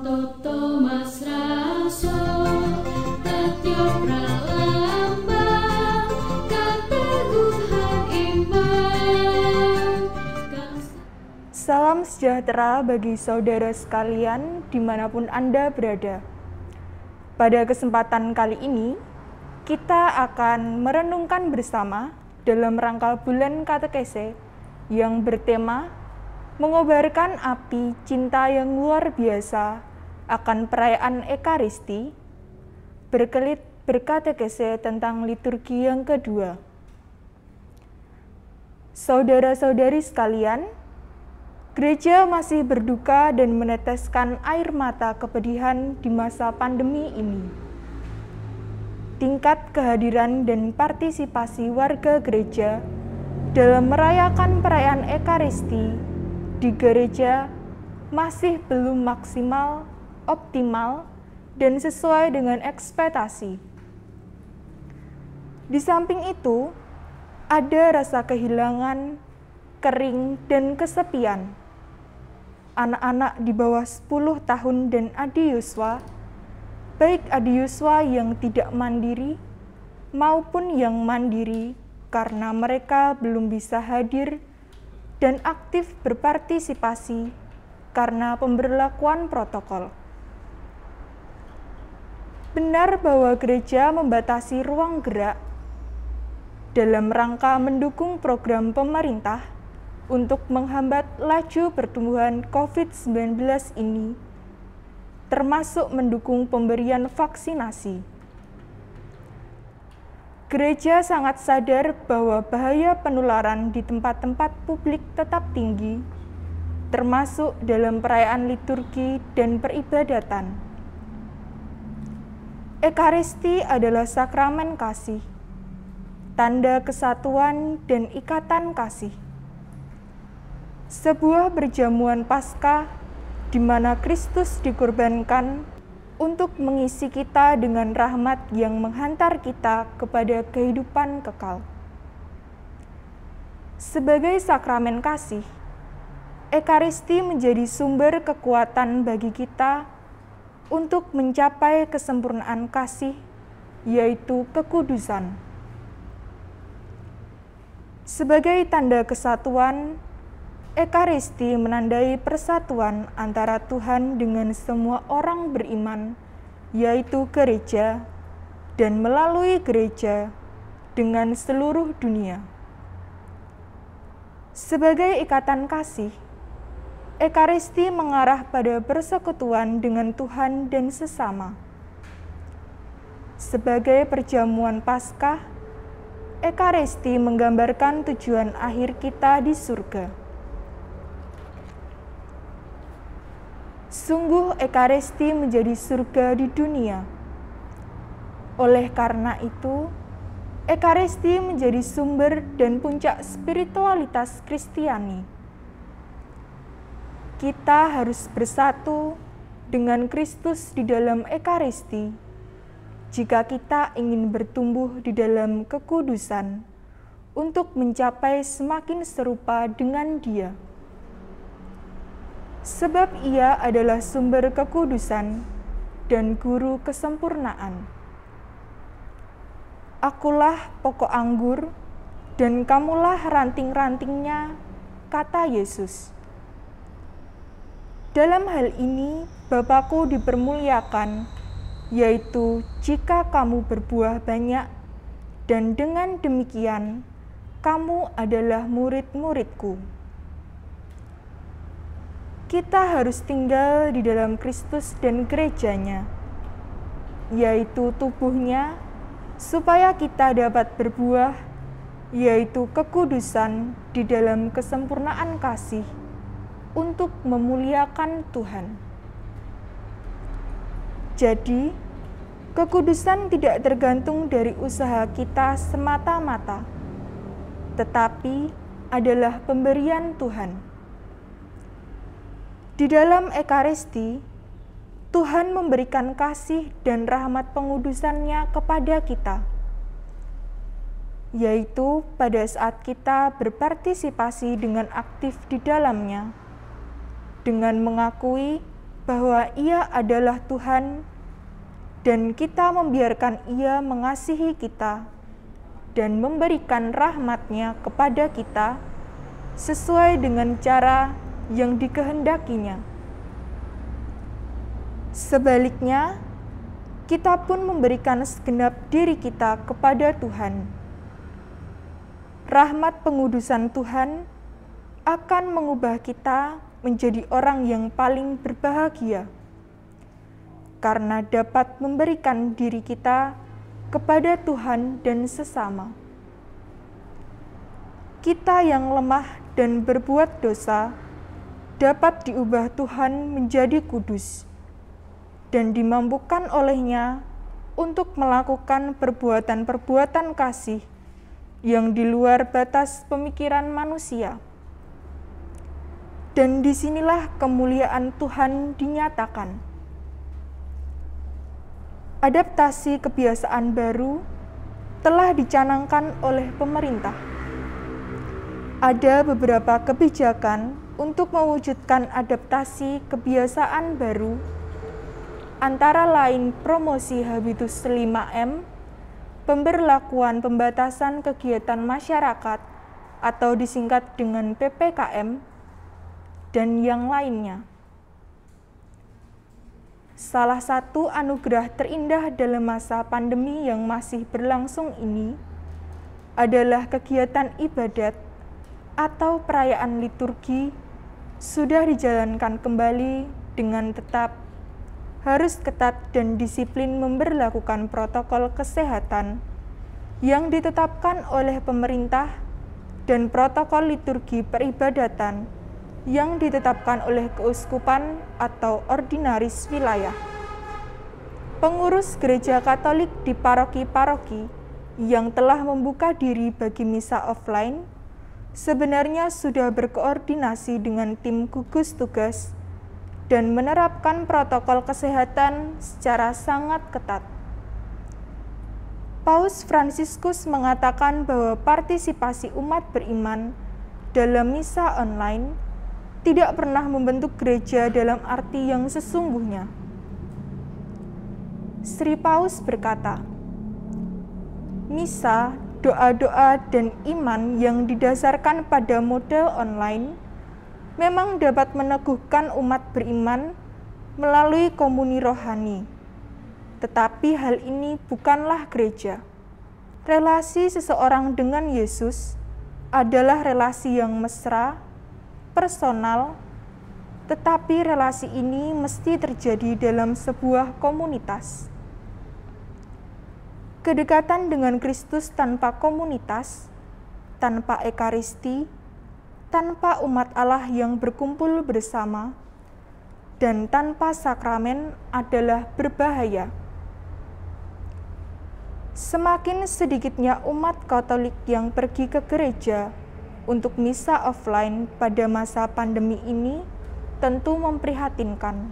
Toto Mas Raso Tetyo Pralambang Keteguhan iman. Salam sejahtera bagi saudara sekalian dimanapun Anda berada. Pada kesempatan kali ini, kita akan merenungkan bersama dalam rangka bulan katekese yang bertema mengobarkan api cinta yang luar biasa akan perayaan Ekaristi, berkelit berkatekese tentang liturgi yang kedua. Saudara-saudari sekalian, gereja masih berduka dan meneteskan air mata kepedihan di masa pandemi ini. Tingkat kehadiran dan partisipasi warga gereja dalam merayakan perayaan Ekaristi di gereja masih belum maksimal, optimal, dan sesuai dengan ekspektasi. Di samping itu, ada rasa kehilangan, kering, dan kesepian. Anak-anak di bawah 10 tahun dan adiuswa, baik adiuswa yang tidak mandiri maupun yang mandiri karena mereka belum bisa hadir dan aktif berpartisipasi karena pemberlakuan protokol. Benar bahwa gereja membatasi ruang gerak dalam rangka mendukung program pemerintah untuk menghambat laju pertumbuhan COVID-19 ini, termasuk mendukung pemberian vaksinasi. Gereja sangat sadar bahwa bahaya penularan di tempat-tempat publik tetap tinggi, termasuk dalam perayaan liturgi dan peribadatan. Ekaristi adalah sakramen kasih, tanda kesatuan dan ikatan kasih. Sebuah perjamuan Paskah di mana Kristus dikorbankan untuk mengisi kita dengan rahmat yang menghantar kita kepada kehidupan kekal. Sebagai sakramen kasih, Ekaristi menjadi sumber kekuatan bagi kita untuk mencapai kesempurnaan kasih, yaitu kekudusan. Sebagai tanda kesatuan, Ekaristi menandai persatuan antara Tuhan dengan semua orang beriman, yaitu gereja, dan melalui gereja dengan seluruh dunia. Sebagai ikatan kasih, Ekaristi mengarah pada persekutuan dengan Tuhan dan sesama. Sebagai perjamuan Paskah, Ekaristi menggambarkan tujuan akhir kita di surga. Sungguh Ekaristi menjadi surga di dunia. Oleh karena itu, Ekaristi menjadi sumber dan puncak spiritualitas Kristiani. Kita harus bersatu dengan Kristus di dalam Ekaristi jika kita ingin bertumbuh di dalam kekudusan untuk mencapai semakin serupa dengan Dia. Sebab Ia adalah sumber kekudusan dan guru kesempurnaan. Akulah pokok anggur, dan kamulah ranting-rantingnya, kata Yesus. Dalam hal ini, Bapa-Ku dipermuliakan, yaitu jika kamu berbuah banyak, dan dengan demikian, kamu adalah murid-murid-Ku. Kita harus tinggal di dalam Kristus dan gerejanya, yaitu tubuhnya, supaya kita dapat berbuah, yaitu kekudusan di dalam kesempurnaan kasih, untuk memuliakan Tuhan. Jadi, kekudusan tidak tergantung dari usaha kita semata-mata, tetapi adalah pemberian Tuhan. Di dalam Ekaristi, Tuhan memberikan kasih dan rahmat pengudusannya kepada kita, yaitu pada saat kita berpartisipasi dengan aktif di dalamnya, dengan mengakui bahwa Ia adalah Tuhan, dan kita membiarkan Ia mengasihi kita dan memberikan rahmat-Nya kepada kita sesuai dengan cara yang dikehendakinya. Sebaliknya, kita pun memberikan segenap diri kita kepada Tuhan. Rahmat pengudusan Tuhan akan mengubah kita menjadi orang yang paling berbahagia, karena dapat memberikan diri kita kepada Tuhan dan sesama. Kita yang lemah dan berbuat dosa dapat diubah Tuhan menjadi kudus dan dimampukan olehnya untuk melakukan perbuatan-perbuatan kasih yang di luar batas pemikiran manusia. Dan disinilah kemuliaan Tuhan dinyatakan. Adaptasi kebiasaan baru telah dicanangkan oleh pemerintah. Ada beberapa kebijakan untuk mewujudkan adaptasi kebiasaan baru, antara lain promosi Habitus 5M, pemberlakuan pembatasan kegiatan masyarakat atau disingkat dengan PPKM, dan yang lainnya. Salah satu anugerah terindah dalam masa pandemi yang masih berlangsung ini adalah kegiatan ibadat atau perayaan liturgi sudah dijalankan kembali dengan tetap, harus ketat dan disiplin memberlakukan protokol kesehatan yang ditetapkan oleh pemerintah dan protokol liturgi peribadatan yang ditetapkan oleh keuskupan atau ordinaris wilayah. Pengurus gereja Katolik di paroki-paroki yang telah membuka diri bagi misa offline sebenarnya sudah berkoordinasi dengan tim gugus tugas dan menerapkan protokol kesehatan secara sangat ketat. Paus Fransiskus mengatakan bahwa partisipasi umat beriman dalam misa online tidak pernah membentuk gereja dalam arti yang sesungguhnya. Sri Paus berkata, misa, doa-doa, dan iman yang didasarkan pada model online memang dapat meneguhkan umat beriman melalui komuni rohani. Tetapi hal ini bukanlah gereja. Relasi seseorang dengan Yesus adalah relasi yang mesra, personal, tetapi relasi ini mesti terjadi dalam sebuah komunitas. Kedekatan dengan Kristus tanpa komunitas, tanpa ekaristi, tanpa umat Allah yang berkumpul bersama, dan tanpa sakramen adalah berbahaya. Semakin sedikitnya umat Katolik yang pergi ke gereja untuk misa offline pada masa pandemi ini tentu memprihatinkan.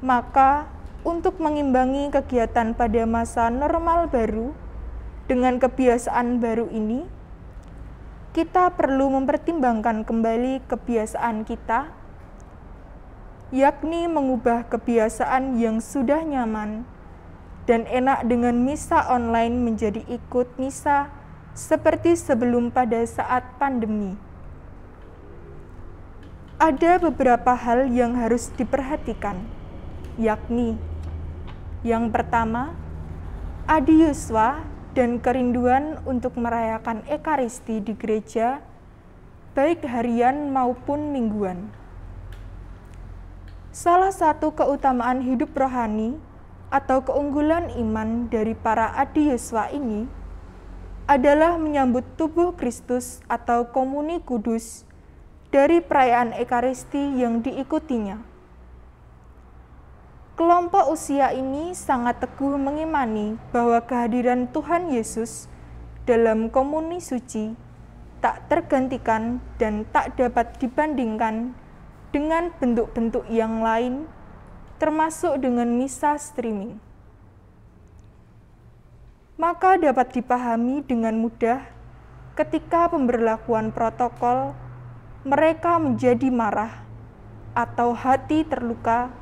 Maka, untuk mengimbangi kegiatan pada masa normal baru dengan kebiasaan baru ini, kita perlu mempertimbangkan kembali kebiasaan kita, yakni mengubah kebiasaan yang sudah nyaman dan enak dengan misa online menjadi ikut misa seperti sebelum pada saat pandemi. Ada beberapa hal yang harus diperhatikan, yakni yang pertama, adiuswa dan kerinduan untuk merayakan ekaristi di gereja, baik harian maupun mingguan. Salah satu keutamaan hidup rohani atau keunggulan iman dari para adiuswa ini adalah menyambut tubuh Kristus atau komuni kudus dari perayaan ekaristi yang diikutinya. Kelompok usia ini sangat teguh mengimani bahwa kehadiran Tuhan Yesus dalam komuni suci tak tergantikan dan tak dapat dibandingkan dengan bentuk-bentuk yang lain, termasuk dengan misa streaming. Maka dapat dipahami dengan mudah ketika pemberlakuan protokol mereka menjadi marah atau hati terluka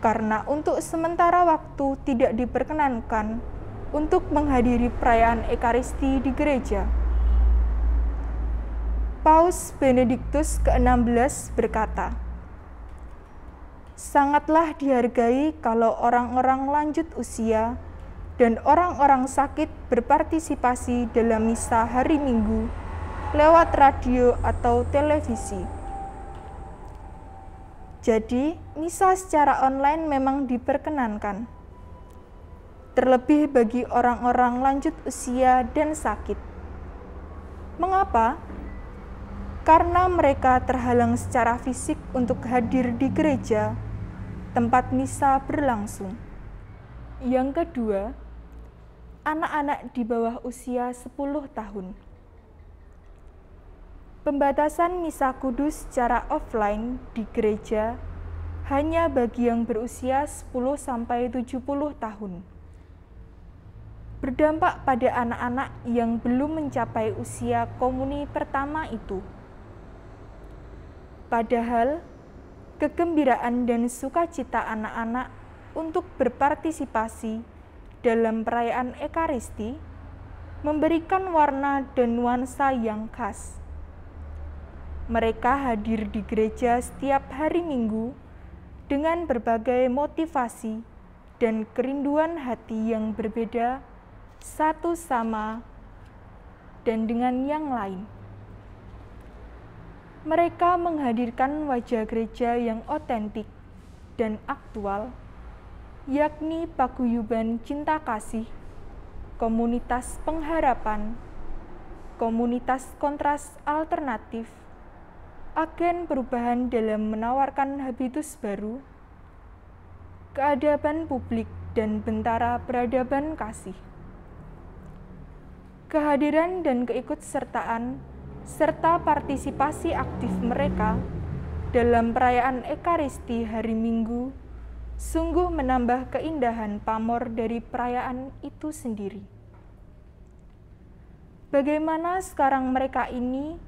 karena untuk sementara waktu tidak diperkenankan untuk menghadiri perayaan Ekaristi di gereja. Paus Benediktus ke-16 berkata, "Sangatlah dihargai kalau orang-orang lanjut usia dan orang-orang sakit berpartisipasi dalam misa hari Minggu lewat radio atau televisi." Jadi, misa secara online memang diperkenankan, terlebih bagi orang-orang lanjut usia dan sakit. Mengapa? Karena mereka terhalang secara fisik untuk hadir di gereja tempat misa berlangsung. Yang kedua, anak-anak di bawah usia 10 tahun. Pembatasan misa kudus secara offline di gereja hanya bagi yang berusia 10-70 tahun. Berdampak pada anak-anak yang belum mencapai usia komuni pertama itu. Padahal, kegembiraan dan sukacita anak-anak untuk berpartisipasi dalam perayaan Ekaristi memberikan warna dan nuansa yang khas. Mereka hadir di gereja setiap hari Minggu dengan berbagai motivasi dan kerinduan hati yang berbeda satu sama dan dengan yang lain. Mereka menghadirkan wajah gereja yang otentik dan aktual, yakni paguyuban cinta kasih, komunitas pengharapan, komunitas kontras alternatif, agen perubahan dalam menawarkan habitus baru, keadaban publik, dan bentara peradaban kasih. Kehadiran dan keikutsertaan serta partisipasi aktif mereka dalam perayaan Ekaristi hari Minggu sungguh menambah keindahan pamor dari perayaan itu sendiri. Bagaimana sekarang mereka ini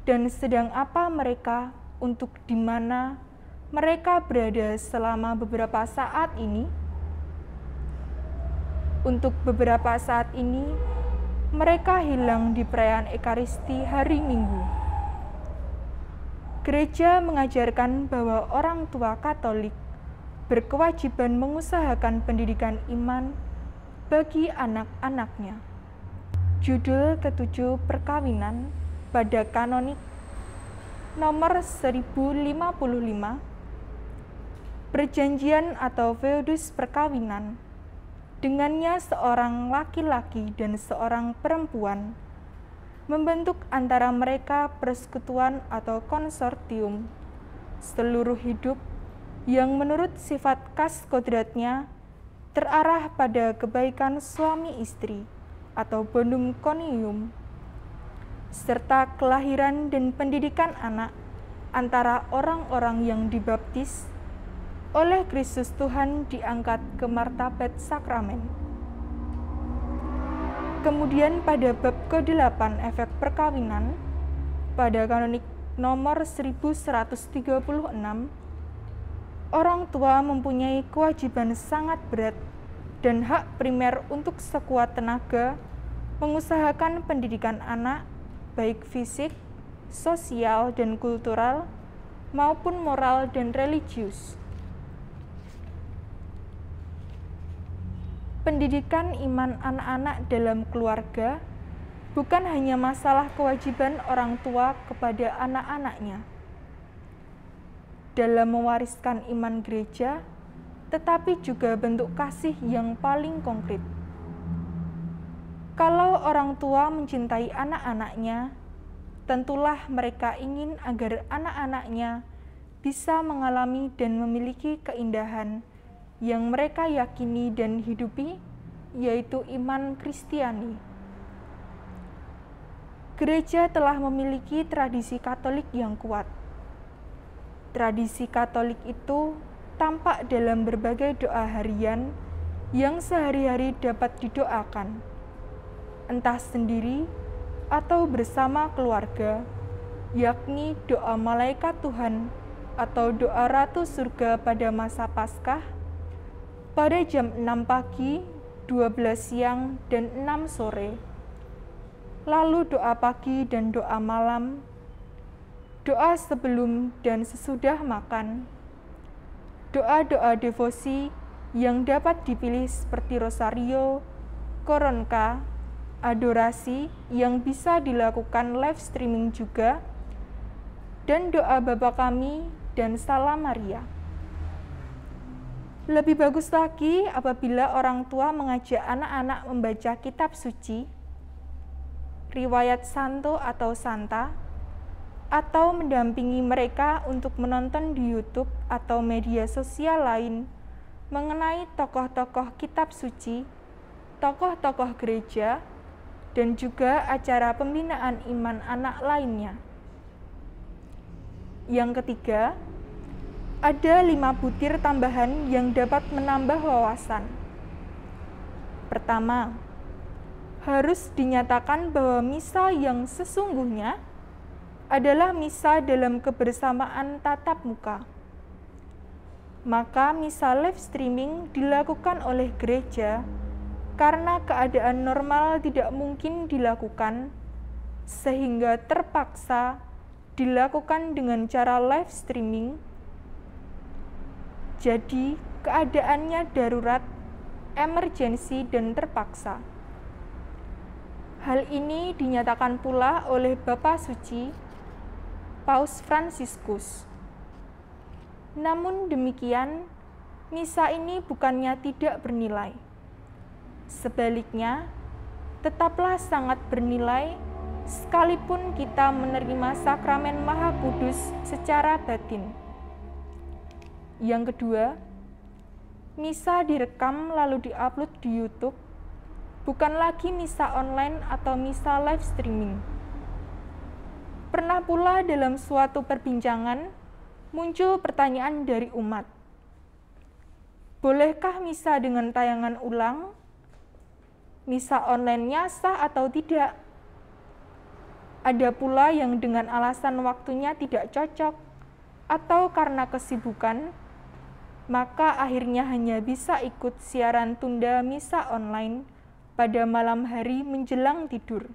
dan sedang apa mereka untuk di mana mereka berada selama beberapa saat ini? Untuk beberapa saat ini, mereka hilang di perayaan Ekaristi hari Minggu. Gereja mengajarkan bahwa orang tua Katolik berkewajiban mengusahakan pendidikan iman bagi anak-anaknya. Judul ke-7 Perkawinan pada Kanonik nomor 1055, perjanjian atau feodus perkawinan, dengannya seorang laki-laki dan seorang perempuan, membentuk antara mereka persekutuan atau konsortium seluruh hidup yang menurut sifat khas kodratnya terarah pada kebaikan suami istri atau bonum connugium, serta kelahiran dan pendidikan anak antara orang-orang yang dibaptis oleh Kristus Tuhan diangkat ke martabat sakramen. Kemudian pada bab ke-8 efek perkawinan, pada kanonik nomor 1136, orang tua mempunyai kewajiban sangat berat dan hak primer untuk sekuat tenaga mengusahakan pendidikan anak, baik fisik, sosial, dan kultural, maupun moral dan religius. Pendidikan iman anak-anak dalam keluarga bukan hanya masalah kewajiban orang tua kepada anak-anaknya dalam mewariskan iman gereja, tetapi juga bentuk kasih yang paling konkret. Kalau orang tua mencintai anak-anaknya, tentulah mereka ingin agar anak-anaknya bisa mengalami dan memiliki keindahan yang mereka yakini dan hidupi, yaitu iman Kristiani. Gereja telah memiliki tradisi Katolik yang kuat. Tradisi Katolik itu tampak dalam berbagai doa harian yang sehari-hari dapat didoakan, entah sendiri atau bersama keluarga, yakni doa malaikat Tuhan atau doa Ratu Surga pada masa Paskah pada jam 6 pagi, 12 siang, dan 6 sore. Lalu doa pagi dan doa malam, doa sebelum dan sesudah makan, doa-doa devosi yang dapat dipilih seperti rosario, koronka, adorasi yang bisa dilakukan live streaming juga, dan doa Bapa Kami dan Salam Maria. Lebih bagus lagi apabila orang tua mengajak anak-anak membaca kitab suci, riwayat santo atau santa, atau mendampingi mereka untuk menonton di YouTube atau media sosial lain mengenai tokoh-tokoh kitab suci, tokoh-tokoh gereja, dan juga acara pembinaan iman anak lainnya. Yang ketiga, ada 5 butir tambahan yang dapat menambah wawasan. Pertama, harus dinyatakan bahwa misa yang sesungguhnya adalah misa dalam kebersamaan tatap muka. Maka misa live streaming dilakukan oleh gereja karena keadaan normal tidak mungkin dilakukan, sehingga terpaksa dilakukan dengan cara live streaming. Jadi, keadaannya darurat, emergensi, dan terpaksa. Hal ini dinyatakan pula oleh Bapa Suci, Paus Fransiskus. Namun demikian, misa ini bukannya tidak bernilai. Sebaliknya, tetaplah sangat bernilai sekalipun kita menerima sakramen Maha Kudus secara batin. Yang kedua, misa direkam lalu diupload di YouTube, bukan lagi misa online atau misa live streaming. Pernah pula dalam suatu perbincangan muncul pertanyaan dari umat, bolehkah misa dengan tayangan ulang? Misa online-nya sah atau tidak? Ada pula yang dengan alasan waktunya tidak cocok atau karena kesibukan, maka akhirnya hanya bisa ikut siaran tunda misa online pada malam hari menjelang tidur.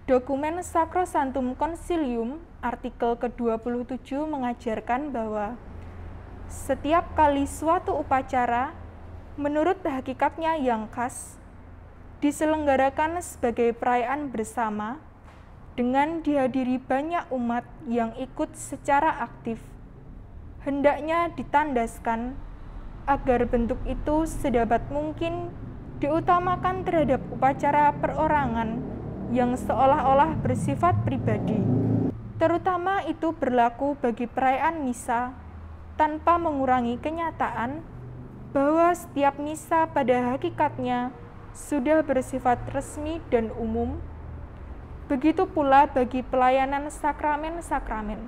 Dokumen Sacrosanctum Concilium artikel ke-27 mengajarkan bahwa setiap kali suatu upacara menurut hakikatnya yang khas diselenggarakan sebagai perayaan bersama dengan dihadiri banyak umat yang ikut secara aktif, hendaknya ditandaskan agar bentuk itu sedapat mungkin diutamakan terhadap upacara perorangan yang seolah-olah bersifat pribadi. Terutama itu berlaku bagi perayaan misa, tanpa mengurangi kenyataan bahwa setiap misa pada hakikatnya sudah bersifat resmi dan umum. Begitu pula bagi pelayanan sakramen-sakramen.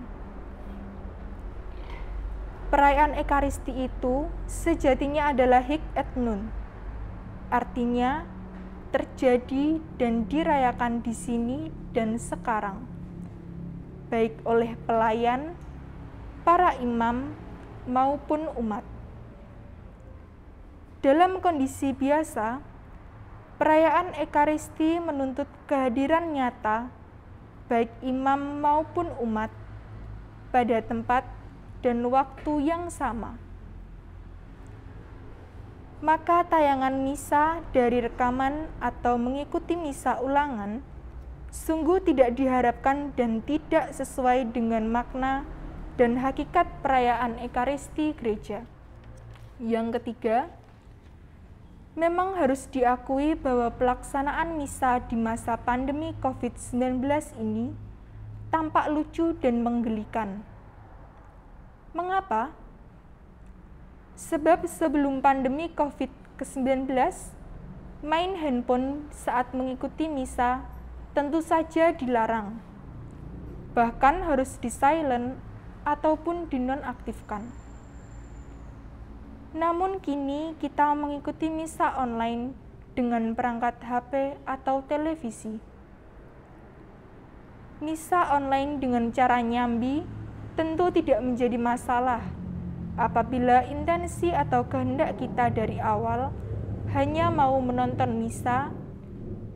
Perayaan Ekaristi itu sejatinya adalah hic et nunc, artinya terjadi dan dirayakan di sini dan sekarang, baik oleh pelayan, para imam, maupun umat. Dalam kondisi biasa, perayaan Ekaristi menuntut kehadiran nyata, baik imam maupun umat, pada tempat dan waktu yang sama. Maka tayangan misa dari rekaman atau mengikuti misa ulangan sungguh tidak diharapkan dan tidak sesuai dengan makna dan hakikat perayaan Ekaristi gereja. Yang ketiga, memang harus diakui bahwa pelaksanaan misa di masa pandemi COVID-19 ini tampak lucu dan menggelikan. Mengapa? Sebab sebelum pandemi COVID-19, main handphone saat mengikuti misa tentu saja dilarang. Bahkan harus di-silent ataupun dinonaktifkan. Namun kini kita mengikuti misa online dengan perangkat HP atau televisi. Misa online dengan cara nyambi tentu tidak menjadi masalah apabila intensi atau kehendak kita dari awal hanya mau menonton misa,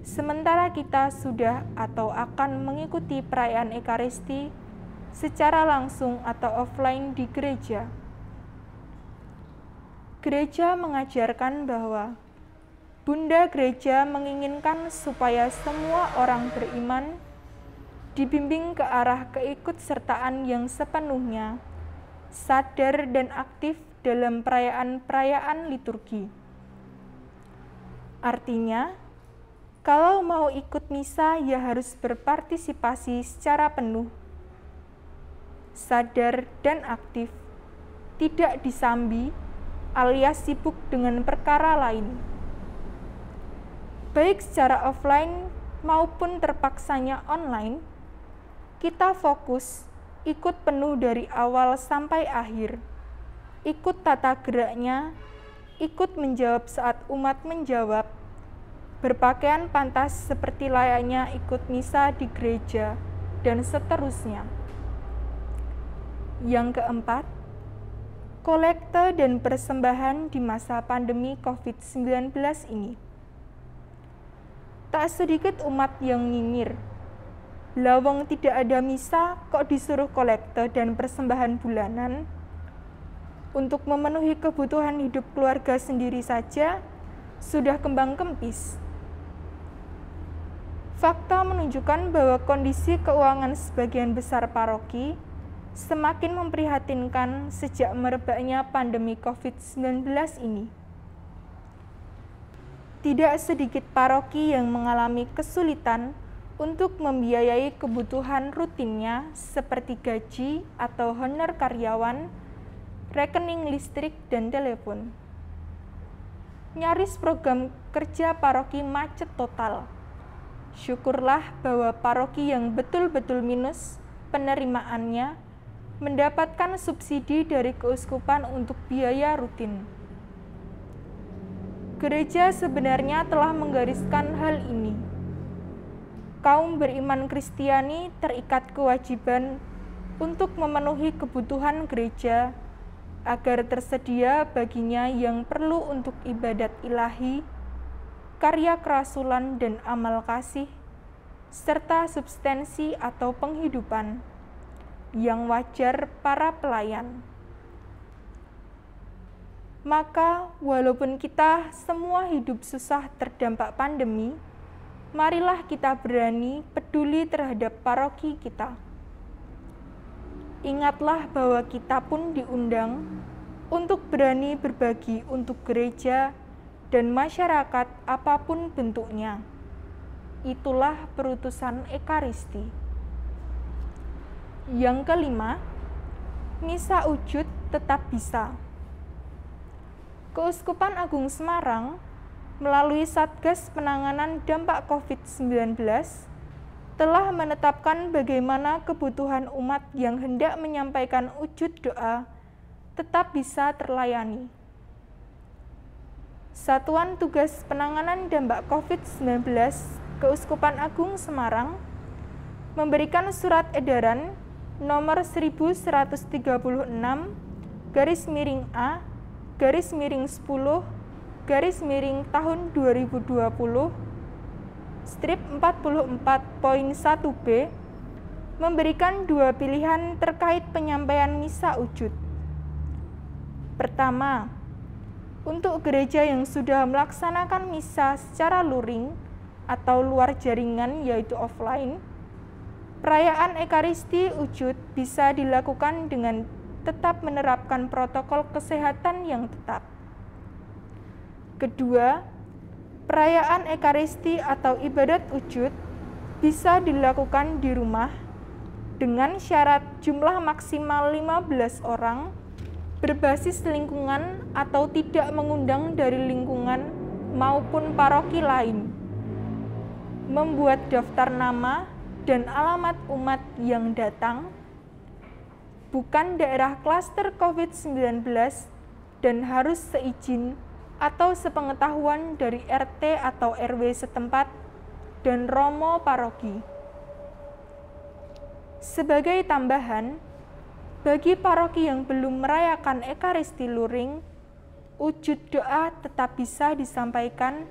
sementara kita sudah atau akan mengikuti perayaan Ekaristi secara langsung atau offline di gereja. Gereja mengajarkan bahwa Bunda Gereja menginginkan supaya semua orang beriman dibimbing ke arah keikutsertaan yang sepenuhnya sadar dan aktif dalam perayaan-perayaan liturgi. Artinya, kalau mau ikut misa ya harus berpartisipasi secara penuh, sadar dan aktif, tidak disambi alias sibuk dengan perkara lain. Baik secara offline maupun terpaksanya online, kita fokus ikut penuh dari awal sampai akhir, ikut tata geraknya, ikut menjawab saat umat menjawab, berpakaian pantas seperti layaknya ikut misa di gereja, dan seterusnya. Yang keempat, kolekte dan persembahan di masa pandemi COVID-19 ini. Tak sedikit umat yang nyinyir, lawang tidak ada misa kok disuruh kolekte dan persembahan bulanan. Untuk memenuhi kebutuhan hidup keluarga sendiri saja sudah kembang kempis. Fakta menunjukkan bahwa kondisi keuangan sebagian besar paroki semakin memprihatinkan sejak merebaknya pandemi COVID-19 ini. Tidak sedikit paroki yang mengalami kesulitan untuk membiayai kebutuhan rutinnya seperti gaji atau honor karyawan, rekening listrik, dan telepon. Nyaris program kerja paroki macet total. Syukurlah bahwa paroki yang betul-betul minus penerimaannya mendapatkan subsidi dari keuskupan untuk biaya rutin. Gereja sebenarnya telah menggariskan hal ini. Kaum beriman Kristiani terikat kewajiban untuk memenuhi kebutuhan gereja agar tersedia baginya yang perlu untuk ibadat ilahi, karya kerasulan dan amal kasih, serta substansi atau penghidupan yang wajar para pelayan. Maka, walaupun kita semua hidup susah terdampak pandemi, marilah kita berani peduli terhadap paroki kita. Ingatlah bahwa kita pun diundang untuk berani berbagi untuk gereja dan masyarakat apapun bentuknya. Itulah perutusan Ekaristi. Yang kelima, misa wujud tetap bisa. Keuskupan Agung Semarang melalui Satgas Penanganan Dampak COVID-19 telah menetapkan bagaimana kebutuhan umat yang hendak menyampaikan wujud doa tetap bisa terlayani. Satuan Tugas Penanganan Dampak COVID-19 Keuskupan Agung Semarang memberikan surat edaran nomor 11-A/10/tahun 2020 strip 44.1b memberikan dua pilihan terkait penyampaian misa wujud. Pertama, untuk gereja yang sudah melaksanakan misa secara luring atau luar jaringan yaitu offline, perayaan Ekaristi wujud bisa dilakukan dengan tetap menerapkan protokol kesehatan yang tetap. Kedua, perayaan Ekaristi atau ibadat wujud bisa dilakukan di rumah dengan syarat jumlah maksimal 15 orang, berbasis lingkungan atau tidak mengundang dari lingkungan maupun paroki lain, membuat daftar nama dan alamat umat yang datang, bukan daerah klaster COVID-19 dan harus seizin atau sepengetahuan dari RT atau RW setempat dan romo paroki. Sebagai tambahan, Bagi paroki yang belum merayakan Ekaristi Luring, wujud doa tetap bisa disampaikan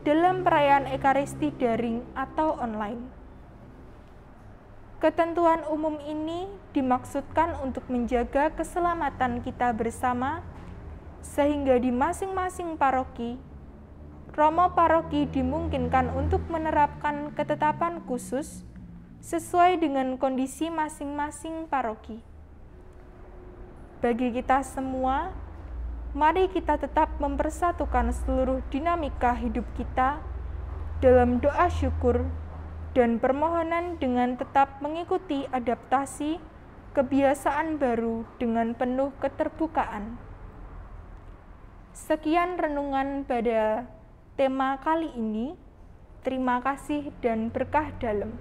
dalam perayaan Ekaristi daring atau online. Ketentuan umum ini dimaksudkan untuk menjaga keselamatan kita bersama, sehingga di masing-masing paroki, romo paroki dimungkinkan untuk menerapkan ketetapan khusus sesuai dengan kondisi masing-masing paroki. Bagi kita semua, mari kita tetap mempersatukan seluruh dinamika hidup kita dalam doa syukur dan permohonan dengan tetap mengikuti adaptasi kebiasaan baru dengan penuh keterbukaan. Sekian renungan pada tema kali ini. Terima kasih dan berkah dalam.